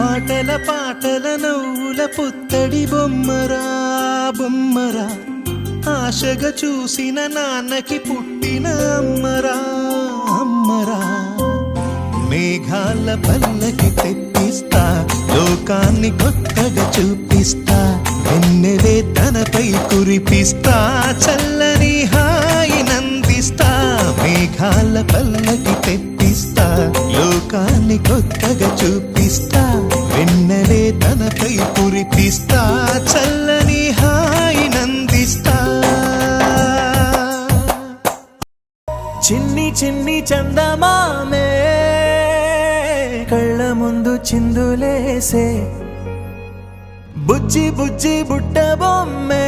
ఆటల పాటల నవ్వుల పుత్తడి బొమ్మరా బొమ్మరా, ఆశగా చూసిన నాన్నకి పుట్టిన అమ్మరా అమ్మరా. మేఘాల పల్లకి తెప్పిస్తా, లోకాన్ని కొత్తగా చూపిస్తా, వెన్నెలే తనపై కురిపిస్తా, చల్లని హాయి నందిస్తా. మేఘాల పల్లకి తెప్పిస్తా, లోకాన్ని కొత్తగా చూపిస్తా, వెన్నెలే తనపై కురిపిస్తా, చల్లని హాయి నందిస్తా. చిన్ని చిన్ని చందమామే కళ్ళ ముందు చిందులేసే, బుజ్జి బుజ్జి బుట్ట బొమ్మే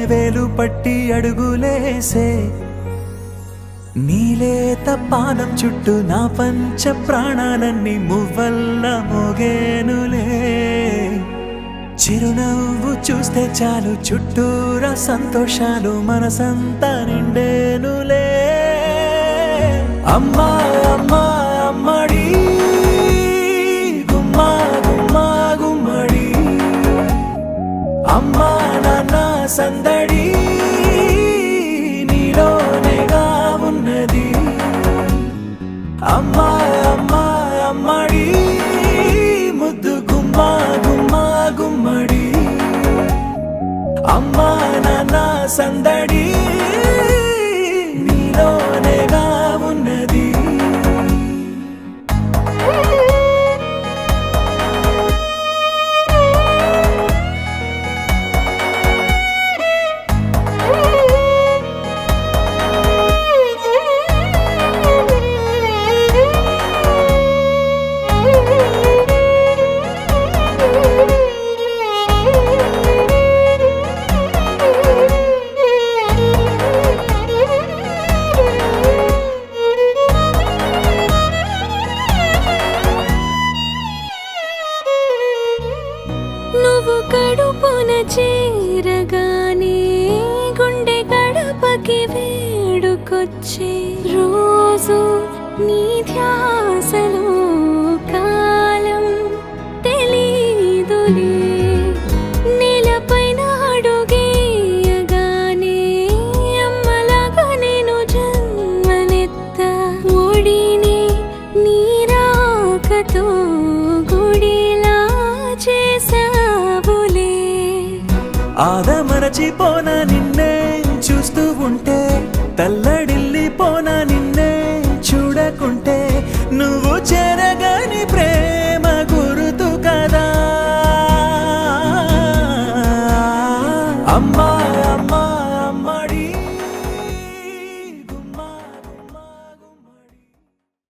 వేలు పట్టి అడుగులేసే. నీలేత పానం చుట్టూ నా పంచ ప్రాణాలన్నీ మువ్వల్ల మోగేనులే. చిరునవ్వు చూస్తే చాలు చుట్టూరా సంతోషాలు మనసంతా నిండేనులే. అమ్మా అమ్మా అమ్మడి గుమ్మా గుమ్మా గుమ్మడి, అమ్మా నాన్న సందడి నీలోనేగా ఉన్నది. అమ్మా అమ్మా అమ్మడి ముద్దు గుమ్మా గుమ్మా గుమ్మడి, అమ్మా నాన్న సందడి నీలోనేగా ఉన్నది. నువ్వు కడుపున చేరగానే గుండె గడపకి వేడుకొచ్చే, రోజు నీ ధ్యాసలో కాలం తెలీదులే. నేలపైన అడుగేయగానే అమ్మలాగా నేను జన్మనెత్త, ఒడిని నీ రాకతో గుడిలా చేసావులే. ఆదమరచిపోనా నిన్నే చూస్తూ ఉంటే, తల్లడిల్లిపోనా నిన్నే చూడకుంటే. నువ్వు చెరగని ప్రేమ గురుతు కదా అమ్మా